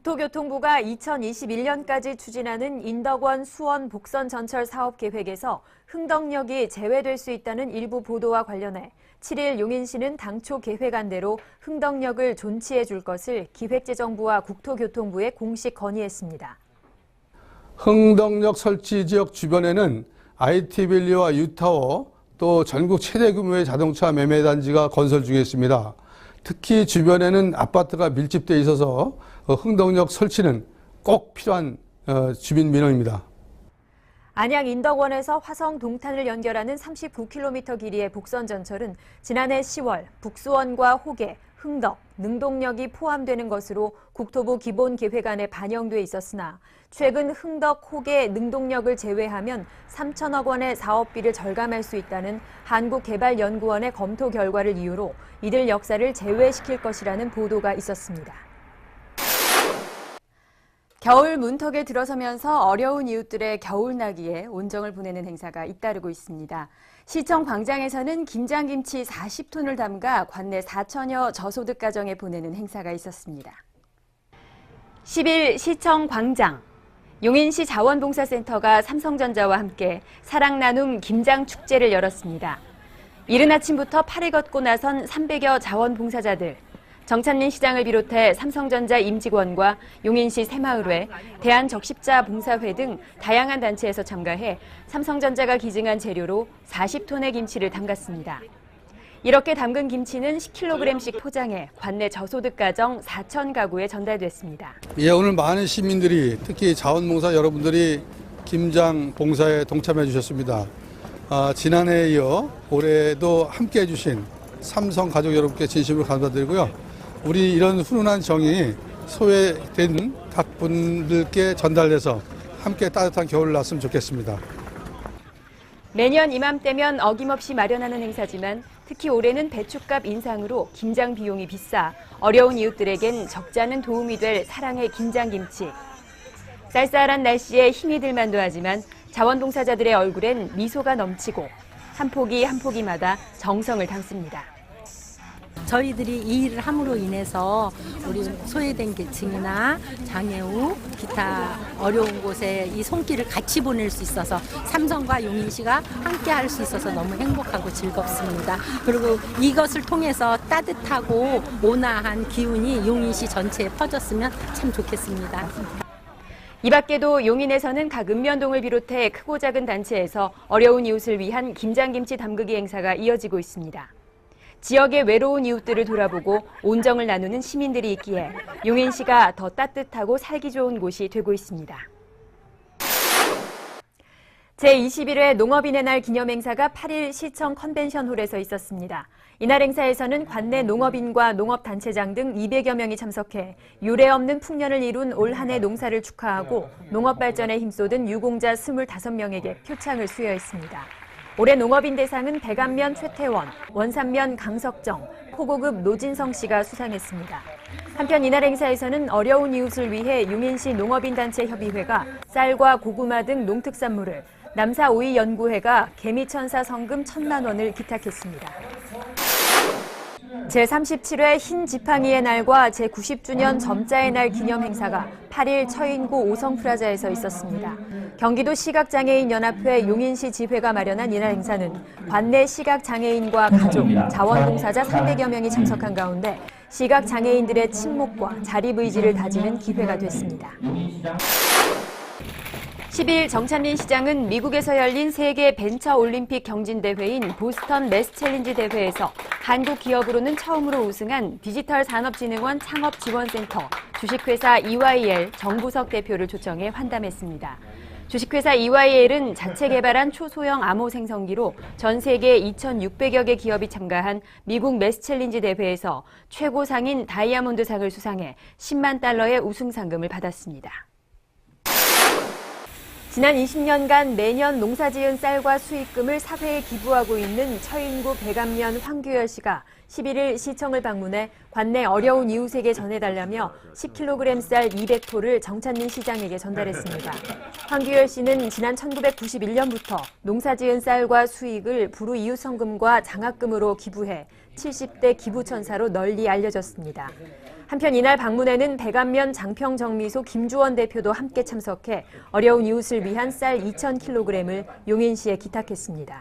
국토교통부가 2021년까지 추진하는 인덕원 수원 복선 전철 사업 계획에서 흥덕역이 제외될 수 있다는 일부 보도와 관련해 7일 용인시는 당초 계획안대로 흥덕역을 존치해 줄 것을 기획재정부와 국토교통부에 공식 건의했습니다. 흥덕역 설치 지역 주변에는 IT밸리와 유타워 또 전국 최대 규모의 자동차 매매 단지가 건설 중에 있습니다. 특히 주변에는 아파트가 밀집돼 있어서 흥덕역 설치는 꼭 필요한 주민 민원입니다. 안양 인덕원에서 화성 동탄을 연결하는 39km 길이의 복선 전철은 지난해 10월 북수원과 호계, 흥덕, 능동역이 포함되는 것으로 국토부 기본계획안에 반영돼 있었으나 최근 흥덕, 호계, 능동역을 제외하면 3천억 원의 사업비를 절감할 수 있다는 한국개발연구원의 검토 결과를 이유로 이들 역사를 제외시킬 것이라는 보도가 있었습니다. 겨울 문턱에 들어서면서 어려운 이웃들의 겨울나기에 온정을 보내는 행사가 잇따르고 있습니다. 시청 광장에서는 김장김치 40톤을 담가 관내 4천여 저소득 가정에 보내는 행사가 있었습니다. 10일 시청 광장. 용인시 자원봉사센터가 삼성전자와 함께 사랑나눔 김장축제를 열었습니다. 이른 아침부터 팔을 걷고 나선 300여 자원봉사자들, 정찬민 시장을 비롯해 삼성전자 임직원과 용인시 새마을회, 대한적십자봉사회 등 다양한 단체에서 참가해 삼성전자가 기증한 재료로 40톤의 김치를 담갔습니다. 이렇게 담근 김치는 10kg씩 포장해 관내 저소득 가정 4천 가구에 전달됐습니다. 오늘 많은 시민들이 특히 자원봉사 여러분들이 김장 봉사에 동참해 주셨습니다. 지난해에 이어 올해도 함께 해주신 삼성 가족 여러분께 진심으로 감사드리고요. 우리 이런 훈훈한 정이 소외된 각 분들께 전달돼서 함께 따뜻한 겨울을 났으면 좋겠습니다. 매년 이맘때면 어김없이 마련하는 행사지만 특히 올해는 배춧값 인상으로 김장 비용이 비싸 어려운 이웃들에겐 적지 않은 도움이 될 사랑의 김장김치. 쌀쌀한 날씨에 힘이 들 만도 하지만 자원봉사자들의 얼굴엔 미소가 넘치고 한 포기 한 포기마다 정성을 담습니다. 저희들이 이 일을 함으로 인해서 우리 소외된 계층이나 장애우, 기타 어려운 곳에 이 손길을 같이 보낼 수 있어서 삼성과 용인시가 함께 할 수 있어서 너무 행복하고 즐겁습니다. 그리고 이것을 통해서 따뜻하고 온화한 기운이 용인시 전체에 퍼졌으면 참 좋겠습니다. 이 밖에도 용인에서는 각 읍면동을 비롯해 크고 작은 단체에서 어려운 이웃을 위한 김장김치 담그기 행사가 이어지고 있습니다. 지역의 외로운 이웃들을 돌아보고 온정을 나누는 시민들이 있기에 용인시가 더 따뜻하고 살기 좋은 곳이 되고 있습니다. 제21회 농업인의 날 기념행사가 8일 시청 컨벤션홀에서 있었습니다. 이날 행사에서는 관내 농업인과 농업단체장 등 200여 명이 참석해 유례없는 풍년을 이룬 올 한 해 농사를 축하하고 농업 발전에 힘쏟은 유공자 25명에게 표창을 수여했습니다. 올해 농업인 대상은 대감면 최태원, 원산면 강석정, 포고급 노진성 씨가 수상했습니다. 한편 이날 행사에서는 어려운 이웃을 위해 용인시 농업인단체협의회가 쌀과 고구마 등 농특산물을, 남사오이연구회가 개미천사 성금 1,000만 원을 기탁했습니다. 제37회 흰 지팡이의 날과 제90주년 점자의 날 기념 행사가 8일 처인구 오성프라자에서 있었습니다. 경기도 시각장애인연합회 용인시 지회가 마련한 이날 행사는 관내 시각장애인과 가족, 자원봉사자 300여 명이 참석한 가운데 시각장애인들의 친목과 자립의지를 다지는 기회가 됐습니다. 10일 정찬민 시장은 미국에서 열린 세계 벤처올림픽 경진대회인 보스턴 매스챌린지 대회에서 한국 기업으로는 처음으로 우승한 디지털 산업진흥원 창업지원센터 주식회사 EYL 정부석 대표를 초청해 환담했습니다. 주식회사 EYL은 자체 개발한 초소형 암호 생성기로 전 세계 2,600여 개 기업이 참가한 미국 매스챌린지 대회에서 최고 상인 다이아몬드상을 수상해 10만 달러의 우승 상금을 받았습니다. 지난 20년간 매년 농사지은 쌀과 수익금을 사회에 기부하고 있는 처인구 백암면 황규열 씨가 11일 시청을 방문해 관내 어려운 이웃에게 전해달라며 10kg 쌀 200포를 정찬민 시장에게 전달했습니다. 황규열 씨는 지난 1991년부터 농사지은 쌀과 수익을 부루 이웃성금과 장학금으로 기부해 70대 기부천사로 널리 알려졌습니다. 한편 이날 방문에는 대감면 장평정미소 김주원 대표도 함께 참석해 어려운 이웃을 위한 쌀 2,000kg을 용인시에 기탁했습니다.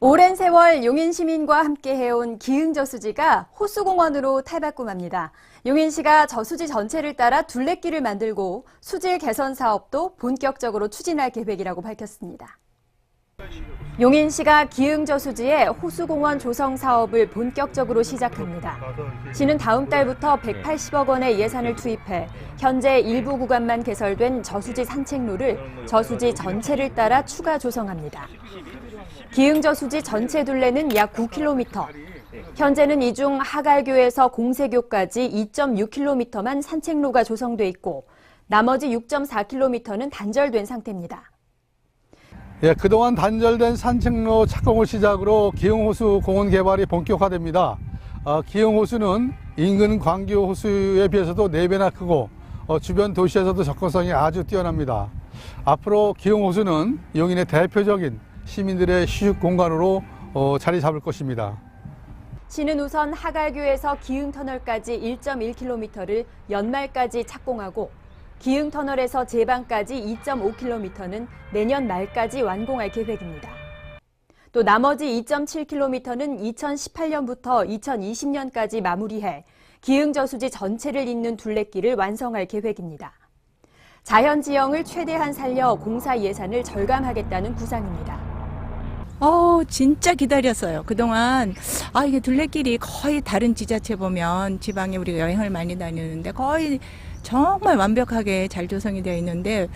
오랜 세월 용인 시민과 함께 해온 기흥저수지가 호수공원으로 탈바꿈합니다. 용인시가 저수지 전체를 따라 둘레길을 만들고 수질 개선 사업도 본격적으로 추진할 계획이라고 밝혔습니다. 용인시가 기흥저수지에 호수공원 조성 사업을 본격적으로 시작합니다. 시는 다음 달부터 180억 원의 예산을 투입해 현재 일부 구간만 개설된 저수지 산책로를 저수지 전체를 따라 추가 조성합니다. 기흥저수지 전체 둘레는 약 9km. 현재는 이 중 하갈교에서 공세교까지 2.6km만 산책로가 조성돼 있고 나머지 6.4km는 단절된 상태입니다. 예, 그동안 단절된 산책로 착공을 시작으로 기흥호수 공원 개발이 본격화됩니다. 기흥호수는 인근 광교 호수에 비해서도 4배나 크고 주변 도시에서도 접근성이 아주 뛰어납니다. 앞으로 기흥호수는 용인의 대표적인 시민들의 휴식 공간으로 자리 잡을 것입니다. 시는 우선 하갈교에서 기흥터널까지 1.1km를 연말까지 착공하고 기흥터널에서 제방까지 2.5km는 내년 말까지 완공할 계획입니다. 또 나머지 2.7km는 2018년부터 2020년까지 마무리해 기흥저수지 전체를 잇는 둘레길을 완성할 계획입니다. 자연지형을 최대한 살려 공사 예산을 절감하겠다는 구상입니다. 진짜 기다렸어요. 그동안 이게 둘레길이 거의 다른 지자체 보면 지방에 우리가 여행을 많이 다니는데 거의 정말 완벽하게 잘 조성이 되어 있는데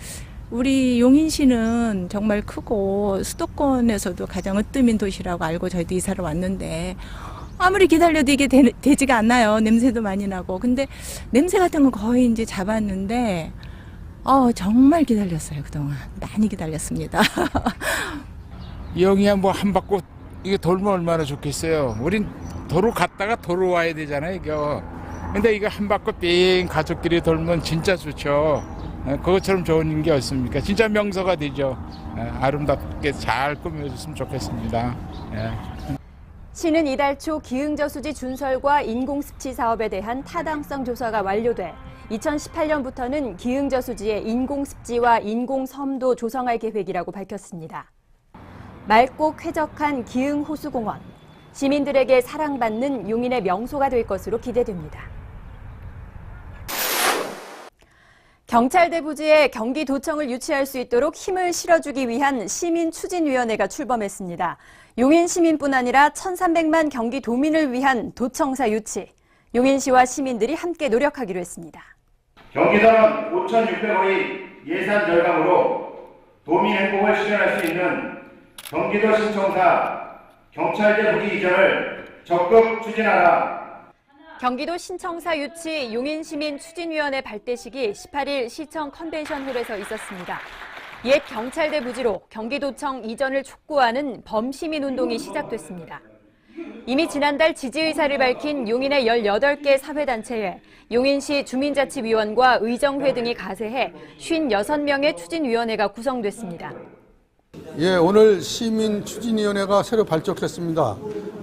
우리 용인시는 정말 크고 수도권에서도 가장 으뜸인 도시라고 알고 저희도 이사를 왔는데 아무리 기다려도 이게 되지가 않나요. 냄새도 많이 나고. 근데 냄새 같은 건 거의 이제 잡았는데 정말 기다렸어요. 그동안 많이 기다렸습니다. 여기야 뭐 한 바퀴 이게 돌면 얼마나 좋겠어요. 우린 도로 갔다가 도로 와야 되잖아요, 이거. 근데 이거 한 바퀴 삥 가족끼리 돌면 진짜 좋죠. 그것처럼 좋은 게 없습니까? 진짜 명소가 되죠. 아름답게 잘 꾸며줬으면 좋겠습니다. 시는 이달 초 기흥저수지 준설과 인공습지 사업에 대한 타당성 조사가 완료돼 2018년부터는 기흥저수지에 인공습지와 인공섬도 조성할 계획이라고 밝혔습니다. 맑고 쾌적한 기흥호수공원, 시민들에게 사랑받는 용인의 명소가 될 것으로 기대됩니다. 경찰대 부지에 경기도청을 유치할 수 있도록 힘을 실어주기 위한 시민추진위원회가 출범했습니다. 용인 시민뿐 아니라 1,300만 경기도민을 위한 도청사 유치, 용인시와 시민들이 함께 노력하기로 했습니다. 경기도는 5,600억의 예산 절감으로 도민 행복을 실현할 수 있는 경기도 신청사 경찰대 부지 이전을 적극 추진하라. 경기도 신청사 유치 용인시민추진위원회 발대식이 18일 시청 컨벤션홀에서 있었습니다. 옛 경찰대 부지로 경기도청 이전을 촉구하는 범시민운동이 시작됐습니다. 이미 지난달 지지 의사를 밝힌 용인의 18개 사회단체에 용인시 주민자치위원과 의정회 등이 가세해 56명의 추진위원회가 구성됐습니다. 예, 오늘 시민추진위원회가 새로 발족했습니다.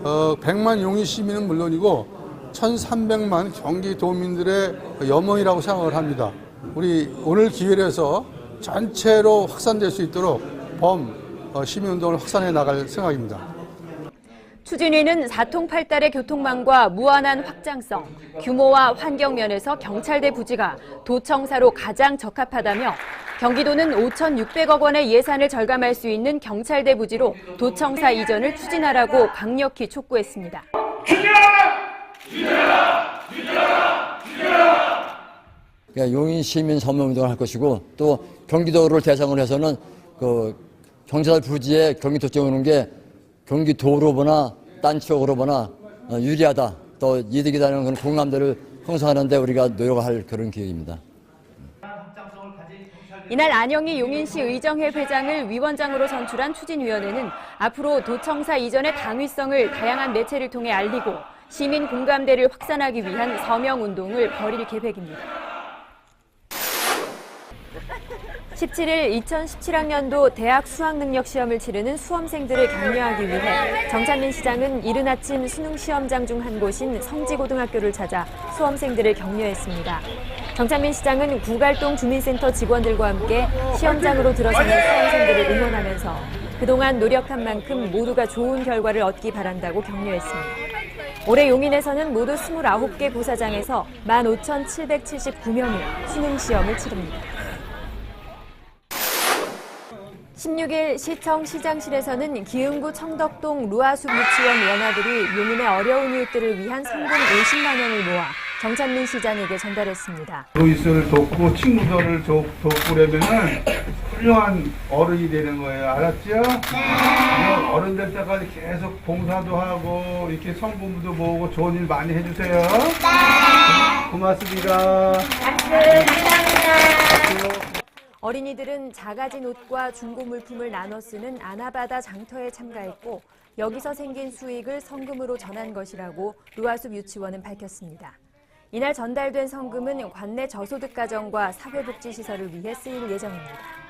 100만 용인 시민은 물론이고 1,300만 경기도민들의 염원이라고 생각을 합니다. 우리 오늘 기회를 해서 전체로 확산될 수 있도록 시민운동을 확산해 나갈 생각입니다. 추진위는 사통팔달의 교통망과 무한한 확장성, 규모와 환경 면에서 경찰대 부지가 도청사로 가장 적합하다며 경기도는 5,600억 원의 예산을 절감할 수 있는 경찰대 부지로 도청사 이전을 추진하라고 강력히 촉구했습니다. 용인 시민 서명운동을 할 것이고 또 경기도를 대상으로 해서는 그 경찰 부지에 경기도청에 오는 게 경기도로 보나 딴 지역으로 보나 유리하다, 또 이득이라는 그런 공감대를 형성하는 데 우리가 노력할 그런 기획입니다. 이날 안영희 용인시 의정회 회장을 위원장으로 선출한 추진위원회는 앞으로 도청사 이전의 당위성을 다양한 매체를 통해 알리고 시민 공감대를 확산하기 위한 서명운동을 벌일 계획입니다. 17일 2017학년도 대학 수학능력시험을 치르는 수험생들을 격려하기 위해 정찬민 시장은 이른 아침 수능시험장 중 한 곳인 성지고등학교를 찾아 수험생들을 격려했습니다. 정찬민 시장은 구갈동 주민센터 직원들과 함께 시험장으로 들어서는 수험생들을 응원하면서 그동안 노력한 만큼 모두가 좋은 결과를 얻기 바란다고 격려했습니다. 올해 용인에서는 모두 29개 고사장에서 15,779명이 수능시험을 치릅니다. 16일 시청 시장실에서는 기흥구 청덕동 루아숲 유치원 원아들이 용인의 어려운 이웃들을 위한 성금 50만 원을 모아 정찬민 시장에게 전달했습니다. 루이스를 돕고 친구들을 돕고 그러면은 훌륭한 어른이 되는 거예요. 알았죠? 네. 어른 될 때까지 계속 봉사도 하고 이렇게 성부도 모으고 좋은 일 많이 해주세요. 네. 고맙습니다. 어린이들은 작아진 옷과 중고 물품을 나눠 쓰는 아나바다 장터에 참가했고 여기서 생긴 수익을 성금으로 전한 것이라고 루아숲 유치원은 밝혔습니다. 이날 전달된 성금은 관내 저소득 가정과 사회복지시설을 위해 쓰일 예정입니다.